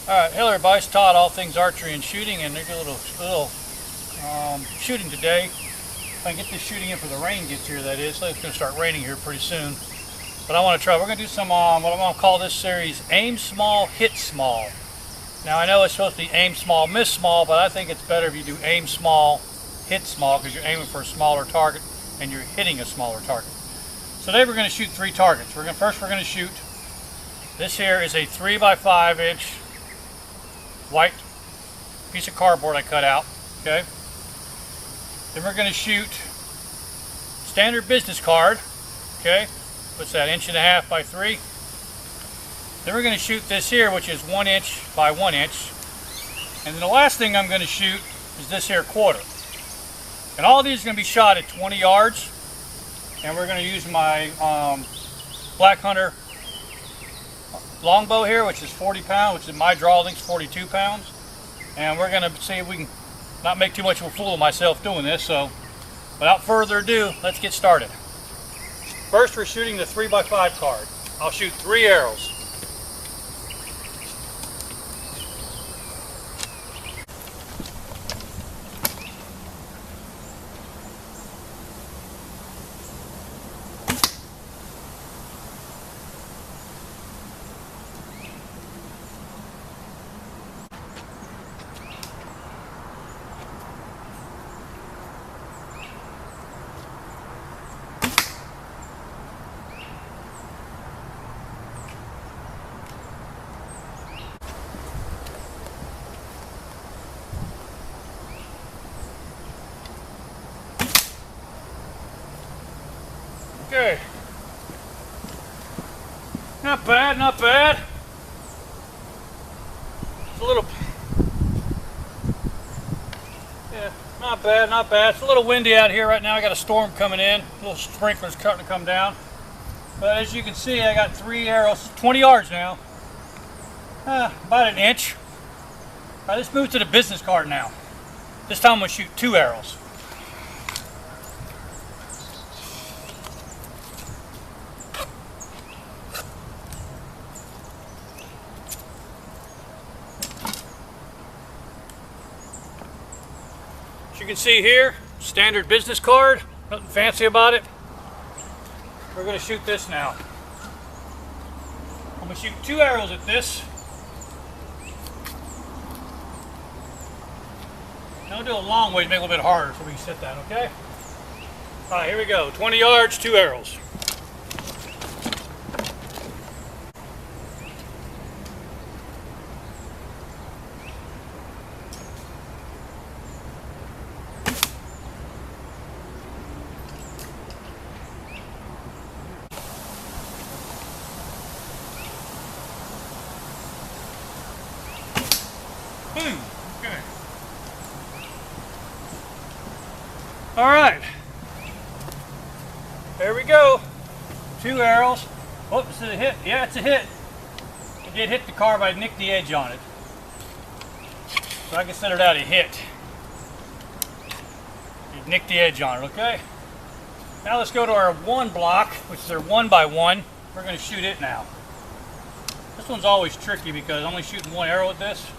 Alright, hello everybody, it's Todd, all things archery and shooting, and they're doing a little shooting today. If I can get this shooting in before the rain gets here, that is. So it's going to start raining here pretty soon. But I want to try, we're going to do some, what I'm going to call this series, aim small, hit small. Now I know it's supposed to be aim small, miss small, but I think it's better if you do aim small, hit small, because you're aiming for a smaller target and you're hitting a smaller target. So today we're going to shoot 3 targets. First we're going to shoot, this here is a 3x5 inch white piece of cardboard I cut out, okay? Then we're going to shoot standard business card, okay? What's that, 1.5 by 3? Then we're going to shoot this here, which is 1 inch by 1 inch. And then the last thing I'm going to shoot is this here quarter. And all of these are going to be shot at 20 yards. And we're going to use my Black Hunter Longbow here, which is 40 pounds, which is my draw length, 42 pounds. And we're going to see if we can not make too much of a fool of myself doing this. So without further ado, let's get started. First we're shooting the 3x5 card. I'll shoot 3 arrows. Okay. Not bad, not bad. It's a little, yeah, not bad, not bad. It's a little windy out here right now. I got a storm coming in. Little sprinklers starting to come down. But as you can see, I got 3 arrows, 20 yards now. About 1 inch. All right, let's move to the business card now. This time I'm going to shoot 2 arrows. As you can see here, standard business card, nothing fancy about it. We're going to shoot this now. I'm going to shoot 2 arrows at this. Now I'll do a long way to make it a little bit harder so we can sit that, okay? Alright, here we go. 20 yards, 2 arrows. Boom. Okay. All right. There we go. 2 arrows. Oh, is it a hit? Yeah, it's a hit. It did hit the car, but I nicked the edge on it. So I consider that a hit. You nicked the edge on it, okay? Now let's go to our 1 block, which is our 1x1. We're going to shoot it now. This one's always tricky because I'm only shooting 1 arrow with this.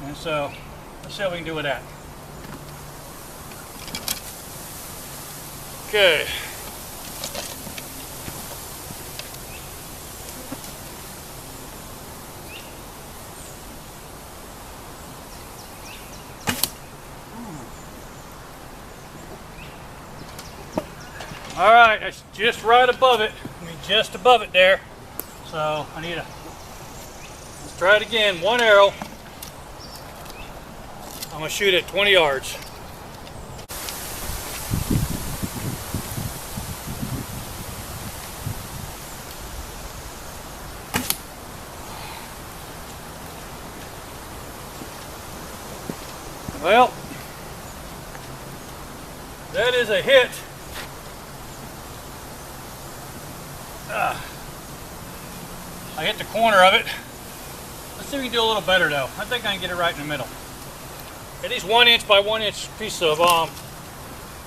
And so, let's see how we can do with that. Okay. All right, that's just right above it. I mean, just above it there. So, I need let's try it again. 1 arrow. I'm going to shoot at 20 yards. Well, that is a hit. I hit the corner of it. Let's see if we can do a little better though. I think I can get it right in the middle. Yeah, these 1 inch by 1 inch pieces of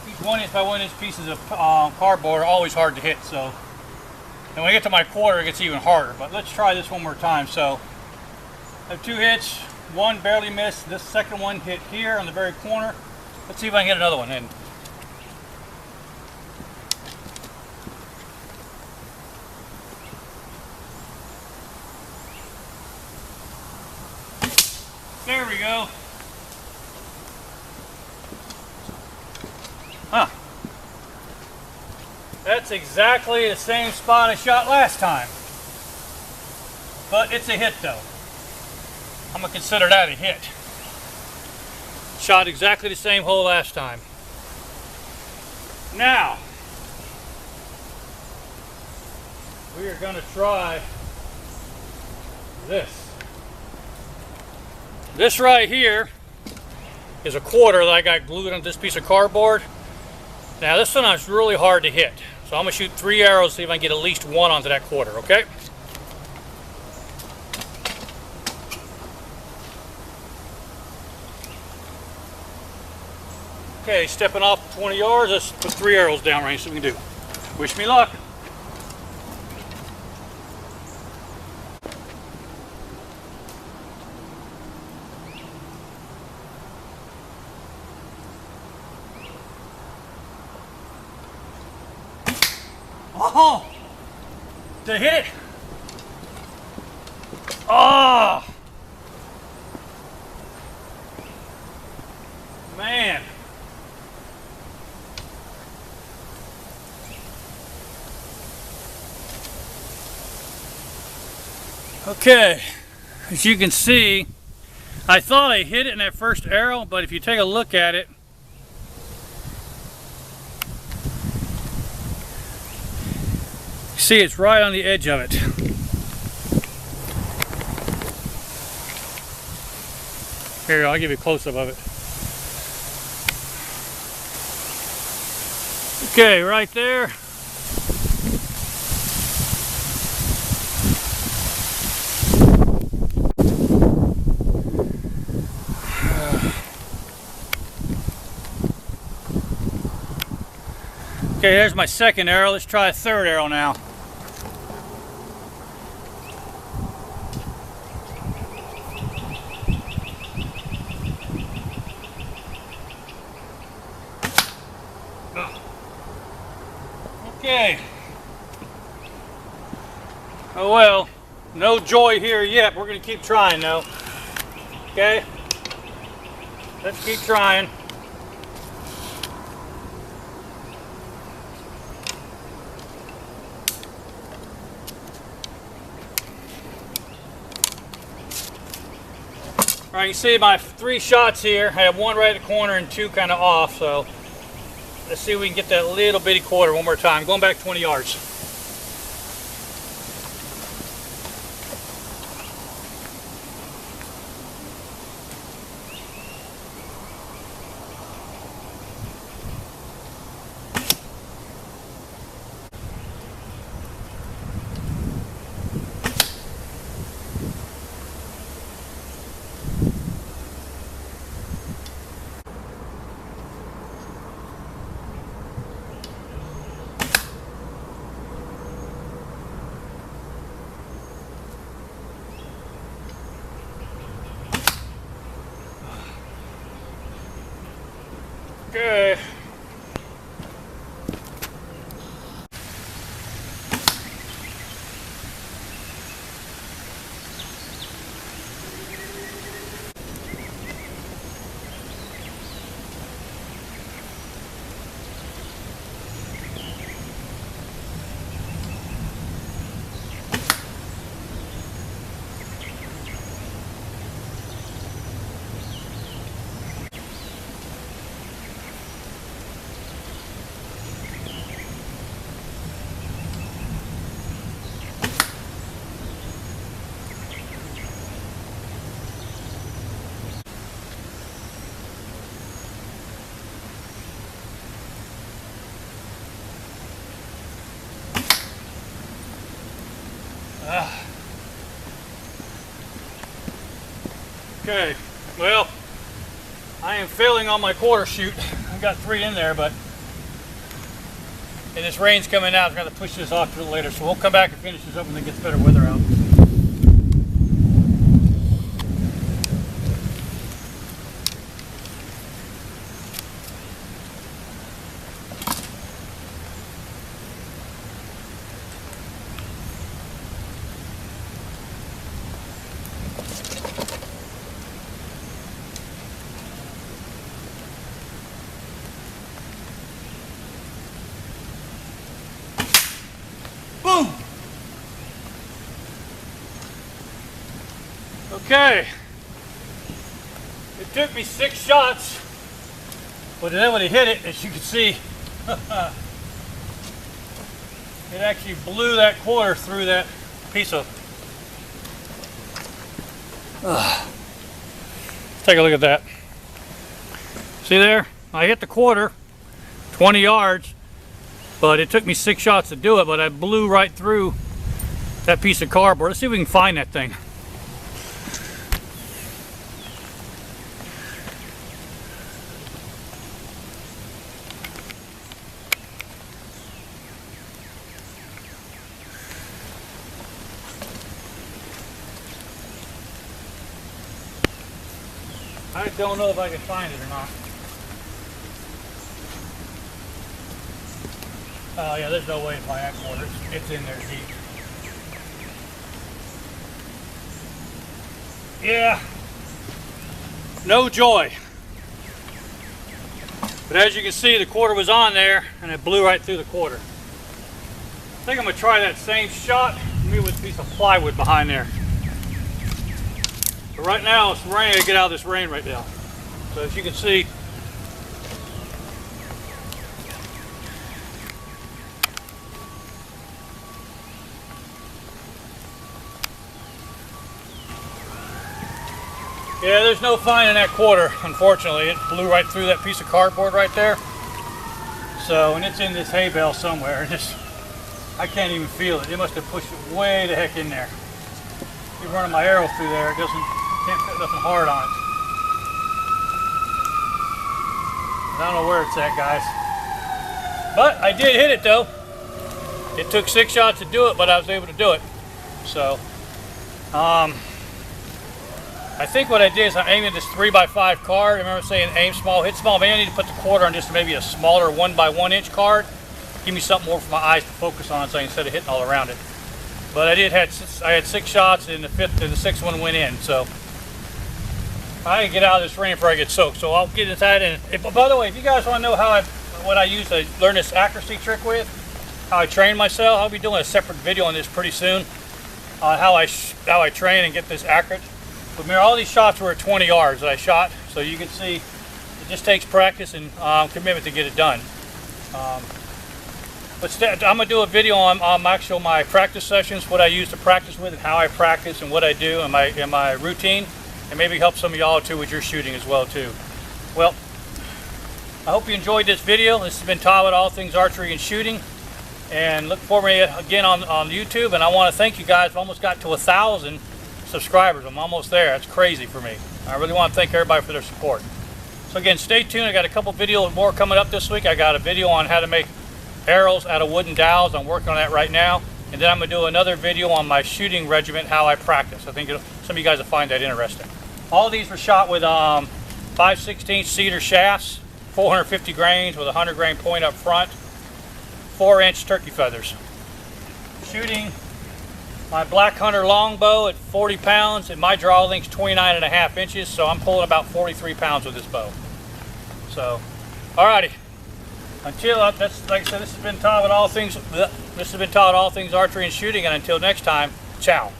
these 1 inch by 1 inch pieces of cardboard are always hard to hit. So, and when I get to my quarter, it gets even harder. But let's try this one more time. So, I have 2 hits. One barely missed. This second one hit here on the very corner. Let's see if I can get another one in. There we go. Huh. That's exactly the same spot I shot last time. But it's a hit though. I'm gonna consider that a hit. Shot exactly the same hole last time. Now, we are gonna try this. This right here is a quarter that I got glued on this piece of cardboard. Now this one is really hard to hit. So I'm gonna shoot 3 arrows, see if I can get at least one onto that quarter, okay? Okay, stepping off 20 yards, let's put 3 arrows down range, see what we can do. Wish me luck. Oh! Did I hit it? Oh! Man. Okay, as you can see, I thought I hit it in that first arrow, but if you take a look at it, see it's right on the edge of it. Here, I'll give you a close-up of it. Okay, right there. Okay, there's my second arrow. Let's try a third arrow now. Okay. Oh well, no joy here yet. We're going to keep trying though. Okay? Let's keep trying. All right, you see my 3 shots here. I have 1 right at the corner and 2 kind of off, so let's see if we can get that little bitty quarter one more time. Going back 20 yards. Okay. Okay, well, I am failing on my quarter shoot. I've got 3 in there, but and this rain's coming out. I'm going to push this off to it later, so we'll come back and finish this up when it gets better weather out. Okay. It took me 6 shots, but then when he hit it, as you can see, it actually blew that quarter through that piece of... Take a look at that. See there? I hit the quarter, 20 yards, but it took me 6 shots to do it, but I blew right through that piece of cardboard. Let's see if we can find that thing. I don't know if I can find it or not. Oh yeah, there's no way to find that quarter. It's in there deep. Yeah, no joy. But as you can see, the quarter was on there and it blew right through the quarter. I think I'm gonna try that same shot, maybe with a piece of plywood behind there. But right now it's raining. I gotta get out of this rain right now. So as you can see, yeah, there's no finding that quarter, unfortunately. It blew right through that piece of cardboard right there. So, and it's in this hay bale somewhere. I can't even feel it. It must have pushed it way the heck in there. Keep running my arrow through there. It can't put nothing hard on it. I don't know where it's at, guys. But I did hit it though. It took 6 shots to do it, but I was able to do it. So, I think what I did is I'm aiming this 3x5 card. I remember saying aim small, hit small. Maybe I need to put the quarter on just maybe a smaller 1x1 inch card. Give me something more for my eyes to focus on, so instead of hitting all around it. But I had 6 shots, and the 6th one went in. So I can get out of this rain before I get soaked. So I'll get inside. And by the way, if you guys want to know what I use to learn this accuracy trick with, how I train myself, I'll be doing a separate video on this pretty soon on how I train and get this accurate. But remember, all these shots were at 20 yards that I shot, so you can see it just takes practice and commitment to get it done. But I'm going to do a video on my practice sessions, what I use to practice with, and how I practice, and what I do in my routine, and maybe help some of y'all too with your shooting as well too. Well, I hope you enjoyed this video. This has been Todd with All Things Archery and Shooting, and look for me again on YouTube. And I want to thank you guys. I almost got to 1,000 subscribers. I'm almost there. That's crazy for me. I really want to thank everybody for their support. So again, stay tuned. I got a couple videos more coming up this week. I got a video on how to make arrows out of wooden dowels. I'm working on that right now. And then I'm going to do another video on my shooting regiment, how I practice. I think some of you guys will find that interesting. All these were shot with 5/16 cedar shafts, 450 grains with a 100 grain point up front, 4-inch turkey feathers. Shooting my Black Hunter Longbow at 40 pounds, and my draw length's 29.5 inches, so I'm pulling about 43 pounds with this bow. So, alrighty. Until that's like I said, this has been Todd with All Things. This has been Todd All Things Archery and Shooting, and until next time, ciao.